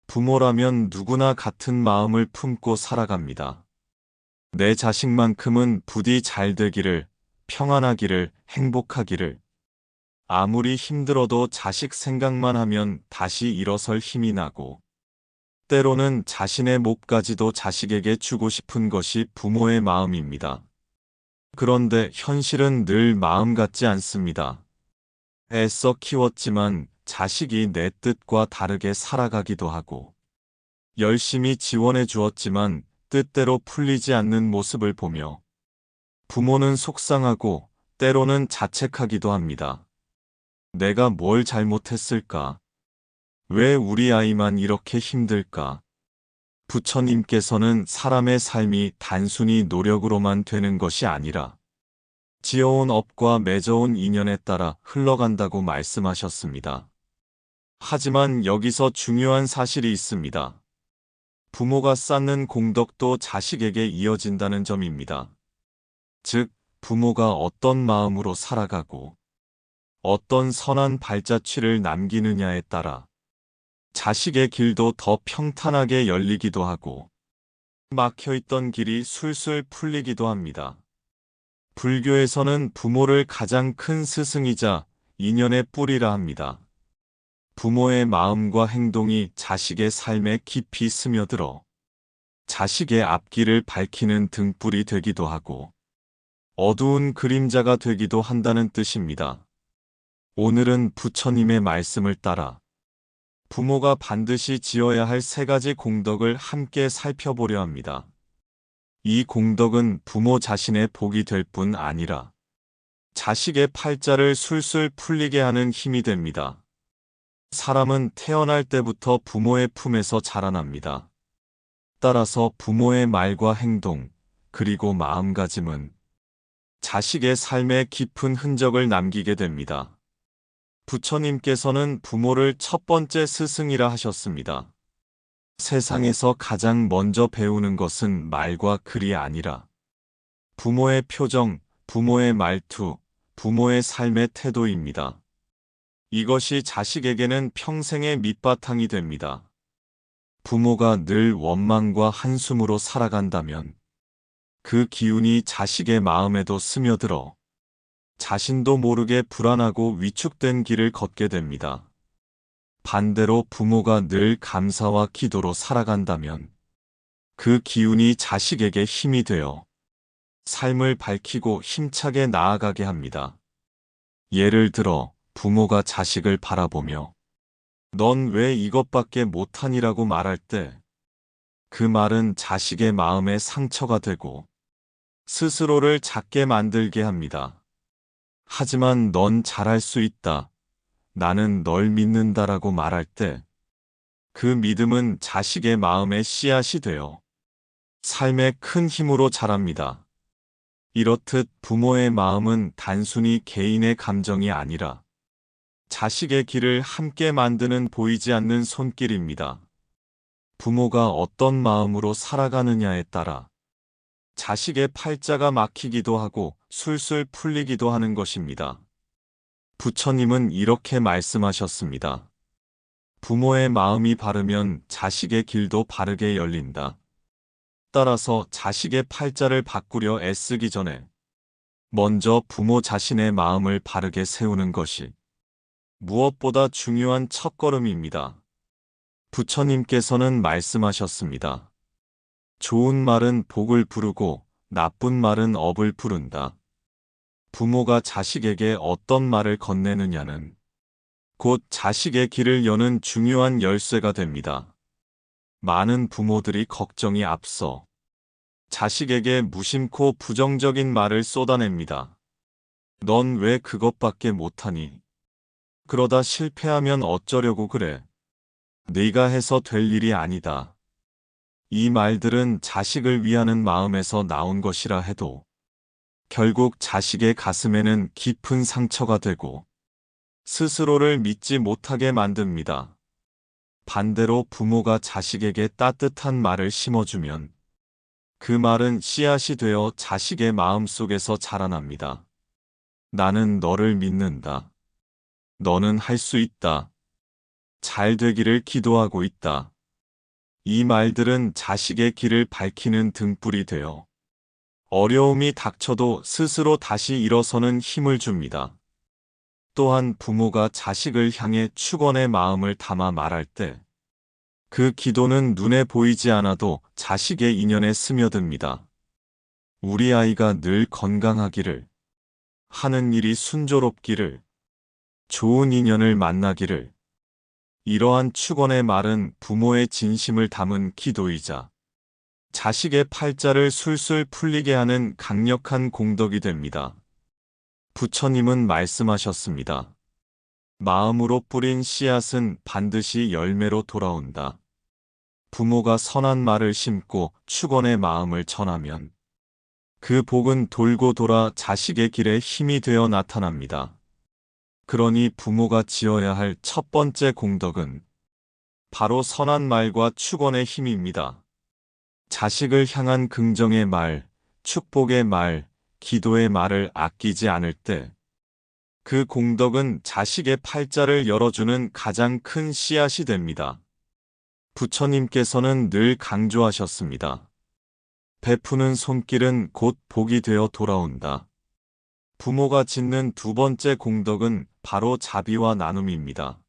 부모라면 누구나 같은 마음을 품고 살아갑니다. 내 자식만큼은 부디 잘 되기를, 평안하기를, 행복하기를. 아무리 힘들어도 자식 생각만 하면 다시 일어설 힘이 나고, 때로는 자신의 몫까지도 자식에게 주고 싶은 것이 부모의 마음입니다. 그런데 현실은 늘 마음 같지 않습니다. 애써 키웠지만 자식이 내 뜻과 다르게 살아가기도 하고, 열심히 지원해 주었지만 뜻대로 풀리지 않는 모습을 보며 부모는 속상하고 때로는 자책하기도 합니다. 내가 뭘 잘못했을까? 왜 우리 아이만 이렇게 힘들까? 부처님께서는 사람의 삶이 단순히 노력으로만 되는 것이 아니라 지어온 업과 맺어온 인연에 따라 흘러간다고 말씀하셨습니다. 하지만 여기서 중요한 사실이 있습니다. 부모가 쌓는 공덕도 자식에게 이어진다는 점입니다. 즉, 부모가 어떤 마음으로 살아가고 어떤 선한 발자취를 남기느냐에 따라 자식의 길도 더 평탄하게 열리기도 하고 막혀있던 길이 술술 풀리기도 합니다. 불교에서는 부모를 가장 큰 스승이자 인연의 뿌리라 합니다. 부모의 마음과 행동이 자식의 삶에 깊이 스며들어 자식의 앞길을 밝히는 등불이 되기도 하고 어두운 그림자가 되기도 한다는 뜻입니다. 오늘은 부처님의 말씀을 따라 부모가 반드시 지어야 할 세 가지 공덕을 함께 살펴보려 합니다. 이 공덕은 부모 자신의 복이 될 뿐 아니라 자식의 팔자를 술술 풀리게 하는 힘이 됩니다. 사람은 태어날 때부터 부모의 품에서 자라납니다. 따라서 부모의 말과 행동, 그리고 마음가짐은 자식의 삶에 깊은 흔적을 남기게 됩니다. 부처님께서는 부모를 첫 번째 스승이라 하셨습니다. 세상에서 가장 먼저 배우는 것은 말과 글이 아니라 부모의 표정, 부모의 말투, 부모의 삶의 태도입니다. 이것이 자식에게는 평생의 밑바탕이 됩니다. 부모가 늘 원망과 한숨으로 살아간다면 그 기운이 자식의 마음에도 스며들어 자신도 모르게 불안하고 위축된 길을 걷게 됩니다. 반대로 부모가 늘 감사와 기도로 살아간다면 그 기운이 자식에게 힘이 되어 삶을 밝히고 힘차게 나아가게 합니다. 예를 들어 부모가 자식을 바라보며 넌 왜 이것밖에 못하니라고 말할 때 그 말은 자식의 마음에 상처가 되고 스스로를 작게 만들게 합니다. 하지만 넌 잘할 수 있다. 나는 널 믿는다라고 말할 때 그 믿음은 자식의 마음에 씨앗이 되어 삶의 큰 힘으로 자랍니다. 이렇듯 부모의 마음은 단순히 개인의 감정이 아니라 자식의 길을 함께 만드는 보이지 않는 손길입니다. 부모가 어떤 마음으로 살아가느냐에 따라 자식의 팔자가 막히기도 하고 술술 풀리기도 하는 것입니다. 부처님은 이렇게 말씀하셨습니다. 부모의 마음이 바르면 자식의 길도 바르게 열린다. 따라서 자식의 팔자를 바꾸려 애쓰기 전에 먼저 부모 자신의 마음을 바르게 세우는 것이 무엇보다 중요한 첫걸음입니다. 부처님께서는 말씀하셨습니다. 좋은 말은 복을 부르고 나쁜 말은 업을 부른다. 부모가 자식에게 어떤 말을 건네느냐는 곧 자식의 길을 여는 중요한 열쇠가 됩니다. 많은 부모들이 걱정이 앞서 자식에게 무심코 부정적인 말을 쏟아냅니다. 넌 왜 그것밖에 못하니? 그러다 실패하면 어쩌려고 그래? 네가 해서 될 일이 아니다. 이 말들은 자식을 위하는 마음에서 나온 것이라 해도 결국 자식의 가슴에는 깊은 상처가 되고 스스로를 믿지 못하게 만듭니다. 반대로 부모가 자식에게 따뜻한 말을 심어주면 그 말은 씨앗이 되어 자식의 마음속에서 자라납니다. 나는 너를 믿는다. 너는 할 수 있다. 잘 되기를 기도하고 있다. 이 말들은 자식의 길을 밝히는 등불이 되어 어려움이 닥쳐도 스스로 다시 일어서는 힘을 줍니다. 또한 부모가 자식을 향해 축원의 마음을 담아 말할 때 그 기도는 눈에 보이지 않아도 자식의 인연에 스며듭니다. 우리 아이가 늘 건강하기를, 하는 일이 순조롭기를, 좋은 인연을 만나기를. 이러한 축원의 말은 부모의 진심을 담은 기도이자 자식의 팔자를 술술 풀리게 하는 강력한 공덕이 됩니다. 부처님은 말씀하셨습니다. 마음으로 뿌린 씨앗은 반드시 열매로 돌아온다. 부모가 선한 말을 심고 축원의 마음을 전하면 그 복은 돌고 돌아 자식의 길에 힘이 되어 나타납니다. 그러니 부모가 지어야 할 첫 번째 공덕은 바로 선한 말과 축원의 힘입니다. 자식을 향한 긍정의 말, 축복의 말, 기도의 말을 아끼지 않을 때 그 공덕은 자식의 팔자를 열어주는 가장 큰 씨앗이 됩니다. 부처님께서는 늘 강조하셨습니다. 베푸는 손길은 곧 복이 되어 돌아온다. 부모가 짓는 두 번째 공덕은 바로 자비와 나눔입니다.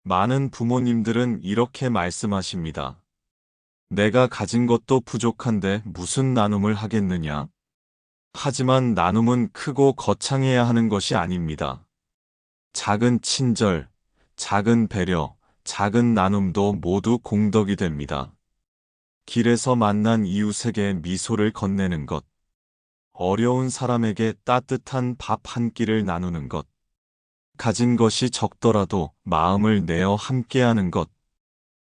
많은 부모님들은 이렇게 말씀하십니다. 내가 가진 것도 부족한데 무슨 나눔을 하겠느냐? 하지만 나눔은 크고 거창해야 하는 것이 아닙니다. 작은 친절, 작은 배려, 작은 나눔도 모두 공덕이 됩니다. 길에서 만난 이웃에게 미소를 건네는 것, 어려운 사람에게 따뜻한 밥 한 끼를 나누는 것, 가진 것이 적더라도 마음을 내어 함께하는 것,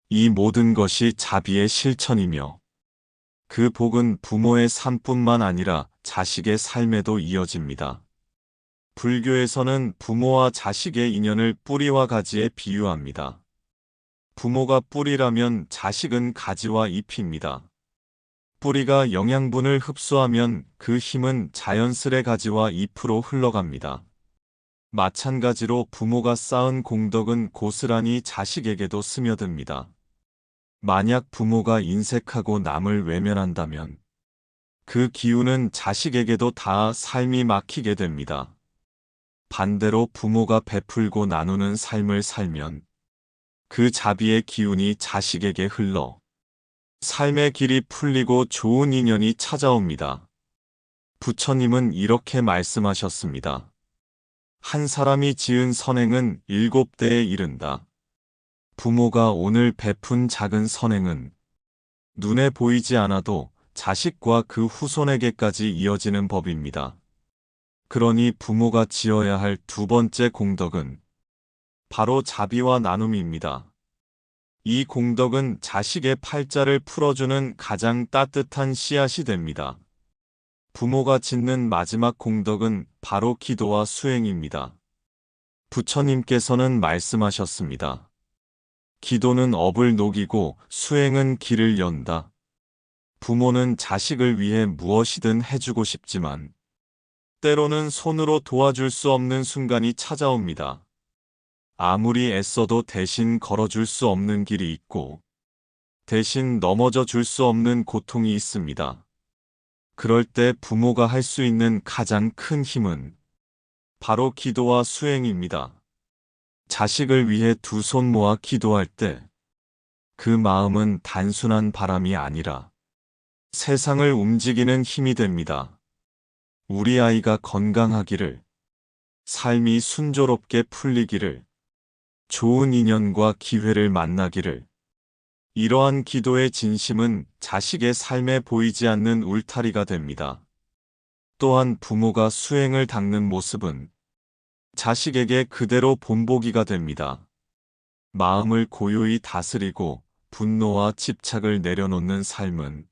이 모든 것이 자비의 실천이며 그 복은 부모의 삶뿐만 아니라 자식의 삶에도 이어집니다. 불교에서는 부모와 자식의 인연을 뿌리와 가지에 비유합니다. 부모가 뿌리라면 자식은 가지와 잎입니다. 뿌리가 영양분을 흡수하면 그 힘은 자연스레 가지와 잎으로 흘러갑니다. 마찬가지로 부모가 쌓은 공덕은 고스란히 자식에게도 스며듭니다. 만약 부모가 인색하고 남을 외면한다면 그 기운은 자식에게도 다 삶이 막히게 됩니다. 반대로 부모가 베풀고 나누는 삶을 살면 그 자비의 기운이 자식에게 흘러 삶의 길이 풀리고 좋은 인연이 찾아옵니다. 부처님은 이렇게 말씀하셨습니다. 한 사람이 지은 선행은 7대에 이른다. 부모가 오늘 베푼 작은 선행은 눈에 보이지 않아도 자식과 그 후손에게까지 이어지는 법입니다. 그러니 부모가 지어야 할 두 번째 공덕은 바로 자비와 나눔입니다. 이 공덕은 자식의 팔자를 풀어주는 가장 따뜻한 씨앗이 됩니다. 부모가 짓는 마지막 공덕은 바로 기도와 수행입니다. 부처님께서는 말씀하셨습니다. 기도는 업을 녹이고 수행은 길을 연다. 부모는 자식을 위해 무엇이든 해주고 싶지만 때로는 손으로 도와줄 수 없는 순간이 찾아옵니다. 아무리 애써도 대신 걸어줄 수 없는 길이 있고 대신 넘어져 줄 수 없는 고통이 있습니다. 그럴 때 부모가 할 수 있는 가장 큰 힘은 바로 기도와 수행입니다. 자식을 위해 두 손 모아 기도할 때 그 마음은 단순한 바람이 아니라 세상을 움직이는 힘이 됩니다. 우리 아이가 건강하기를, 삶이 순조롭게 풀리기를, 좋은 인연과 기회를 만나기를. 이러한 기도의 진심은 자식의 삶에 보이지 않는 울타리가 됩니다. 또한 부모가 수행을 닦는 모습은 자식에게 그대로 본보기가 됩니다. 마음을 고요히 다스리고 분노와 집착을 내려놓는 삶은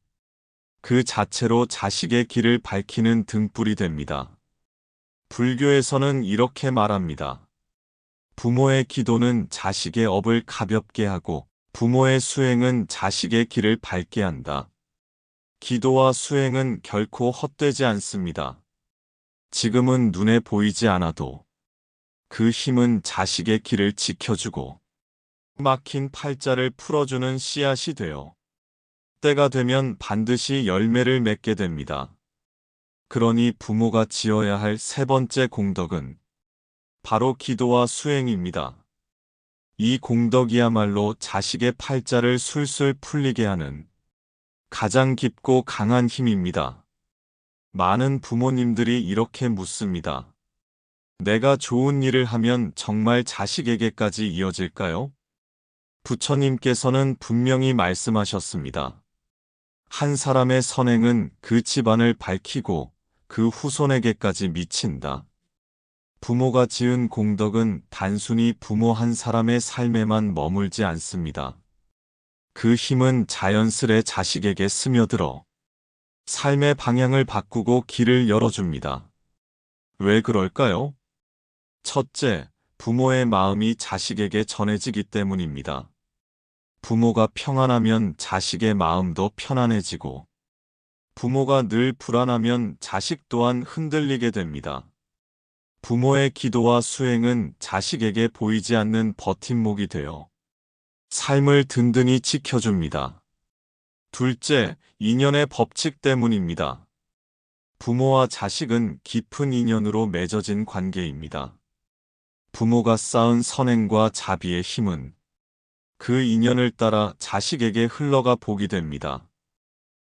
그 자체로 자식의 길을 밝히는 등불이 됩니다. 불교에서는 이렇게 말합니다. 부모의 기도는 자식의 업을 가볍게 하고 부모의 수행은 자식의 길을 밝게 한다. 기도와 수행은 결코 헛되지 않습니다. 지금은 눈에 보이지 않아도 그 힘은 자식의 길을 지켜주고 막힌 팔자를 풀어주는 씨앗이 되어 때가 되면 반드시 열매를 맺게 됩니다. 그러니 부모가 지어야 할 세 번째 공덕은 바로 기도와 수행입니다. 이 공덕이야말로 자식의 팔자를 술술 풀리게 하는 가장 깊고 강한 힘입니다. 많은 부모님들이 이렇게 묻습니다. 내가 좋은 일을 하면 정말 자식에게까지 이어질까요? 부처님께서는 분명히 말씀하셨습니다. 한 사람의 선행은 그 집안을 밝히고 그 후손에게까지 미친다. 부모가 지은 공덕은 단순히 부모 한 사람의 삶에만 머물지 않습니다. 그 힘은 자연스레 자식에게 스며들어 삶의 방향을 바꾸고 길을 열어줍니다. 왜 그럴까요? 첫째, 부모의 마음이 자식에게 전해지기 때문입니다. 부모가 평안하면 자식의 마음도 편안해지고, 부모가 늘 불안하면 자식 또한 흔들리게 됩니다. 부모의 기도와 수행은 자식에게 보이지 않는 버팀목이 되어 삶을 든든히 지켜줍니다. 둘째, 인연의 법칙 때문입니다. 부모와 자식은 깊은 인연으로 맺어진 관계입니다. 부모가 쌓은 선행과 자비의 힘은 그 인연을 따라 자식에게 흘러가 복이 됩니다.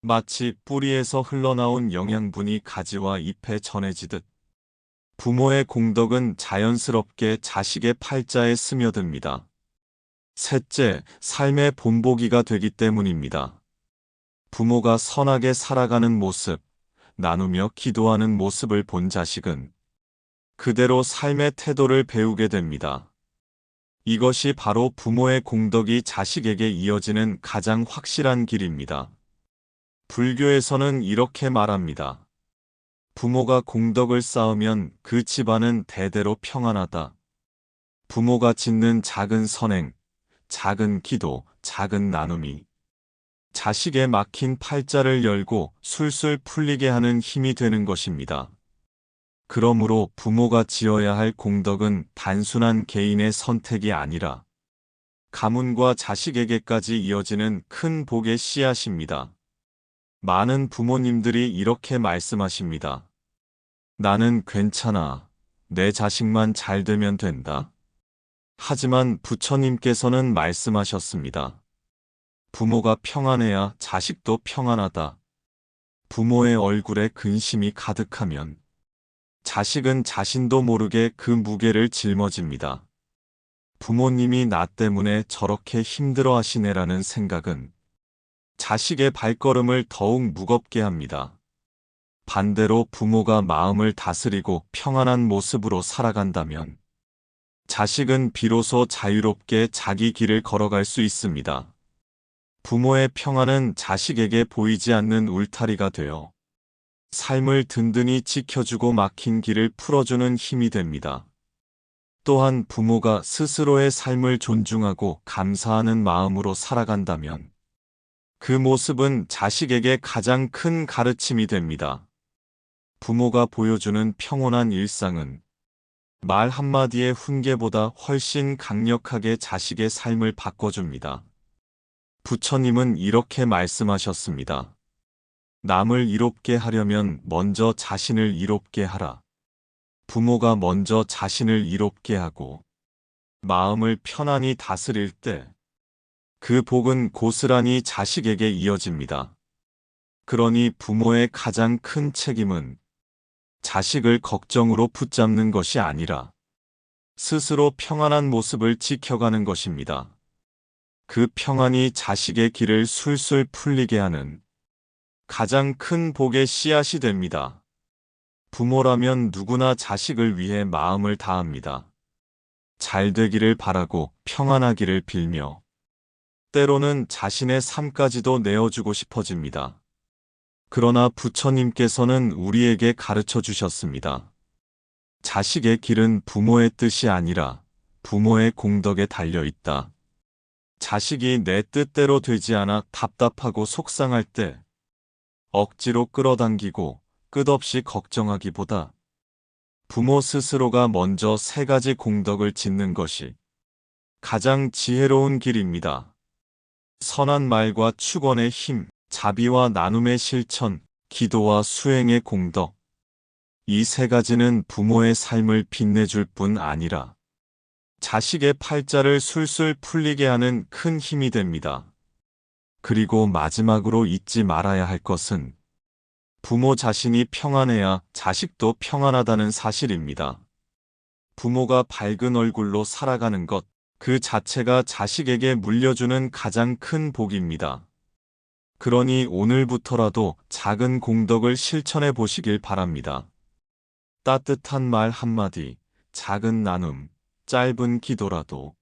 마치 뿌리에서 흘러나온 영양분이 가지와 잎에 전해지듯 부모의 공덕은 자연스럽게 자식의 팔자에 스며듭니다. 셋째, 삶의 본보기가 되기 때문입니다. 부모가 선하게 살아가는 모습, 나누며 기도하는 모습을 본 자식은 그대로 삶의 태도를 배우게 됩니다. 이것이 바로 부모의 공덕이 자식에게 이어지는 가장 확실한 길입니다. 불교에서는 이렇게 말합니다. 부모가 공덕을 쌓으면 그 집안은 대대로 평안하다. 부모가 짓는 작은 선행, 작은 기도, 작은 나눔이 자식의 막힌 팔자를 열고 술술 풀리게 하는 힘이 되는 것입니다. 그러므로 부모가 지어야 할 공덕은 단순한 개인의 선택이 아니라 가문과 자식에게까지 이어지는 큰 복의 씨앗입니다. 많은 부모님들이 이렇게 말씀하십니다. 나는 괜찮아. 내 자식만 잘 되면 된다. 하지만 부처님께서는 말씀하셨습니다. 부모가 평안해야 자식도 평안하다. 부모의 얼굴에 근심이 가득하면 자식은 자신도 모르게 그 무게를 짊어집니다. 부모님이 나 때문에 저렇게 힘들어 하시네라는 생각은 자식의 발걸음을 더욱 무겁게 합니다. 반대로 부모가 마음을 다스리고 평안한 모습으로 살아간다면 자식은 비로소 자유롭게 자기 길을 걸어갈 수 있습니다. 부모의 평안은 자식에게 보이지 않는 울타리가 되어 삶을 든든히 지켜주고 막힌 길을 풀어주는 힘이 됩니다. 또한 부모가 스스로의 삶을 존중하고 감사하는 마음으로 살아간다면 그 모습은 자식에게 가장 큰 가르침이 됩니다. 부모가 보여주는 평온한 일상은 말 한마디의 훈계보다 훨씬 강력하게 자식의 삶을 바꿔줍니다. 부처님은 이렇게 말씀하셨습니다. 남을 이롭게 하려면 먼저 자신을 이롭게 하라. 부모가 먼저 자신을 이롭게 하고 마음을 편안히 다스릴 때 그 복은 고스란히 자식에게 이어집니다. 그러니 부모의 가장 큰 책임은 자식을 걱정으로 붙잡는 것이 아니라 스스로 평안한 모습을 지켜가는 것입니다. 그 평안이 자식의 길을 술술 풀리게 하는 가장 큰 복의 씨앗이 됩니다. 부모라면 누구나 자식을 위해 마음을 다합니다. 잘 되기를 바라고 평안하기를 빌며 때로는 자신의 삶까지도 내어주고 싶어집니다. 그러나 부처님께서는 우리에게 가르쳐 주셨습니다. 자식의 길은 부모의 뜻이 아니라 부모의 공덕에 달려 있다. 자식이 내 뜻대로 되지 않아 답답하고 속상할 때 억지로 끌어당기고 끝없이 걱정하기보다 부모 스스로가 먼저 세 가지 공덕을 짓는 것이 가장 지혜로운 길입니다. 선한 말과 축원의 힘, 자비와 나눔의 실천, 기도와 수행의 공덕. 이 세 가지는 부모의 삶을 빛내줄 뿐 아니라 자식의 팔자를 술술 풀리게 하는 큰 힘이 됩니다. 그리고 마지막으로 잊지 말아야 할 것은 부모 자신이 평안해야 자식도 평안하다는 사실입니다. 부모가 밝은 얼굴로 살아가는 것, 그 자체가 자식에게 물려주는 가장 큰 복입니다. 그러니 오늘부터라도 작은 공덕을 실천해 보시길 바랍니다. 따뜻한 말 한마디, 작은 나눔, 짧은 기도라도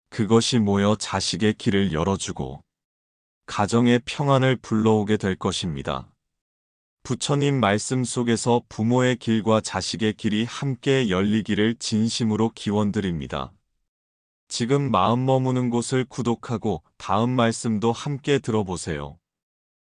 그것이 모여 자식의 길을 열어주고 가정의 평안을 불러오게 될 것입니다. 부처님 말씀 속에서 부모의 길과 자식의 길이 함께 열리기를 진심으로 기원드립니다. 지금 마음 머무는 곳을 구독하고 다음 말씀도 함께 들어보세요.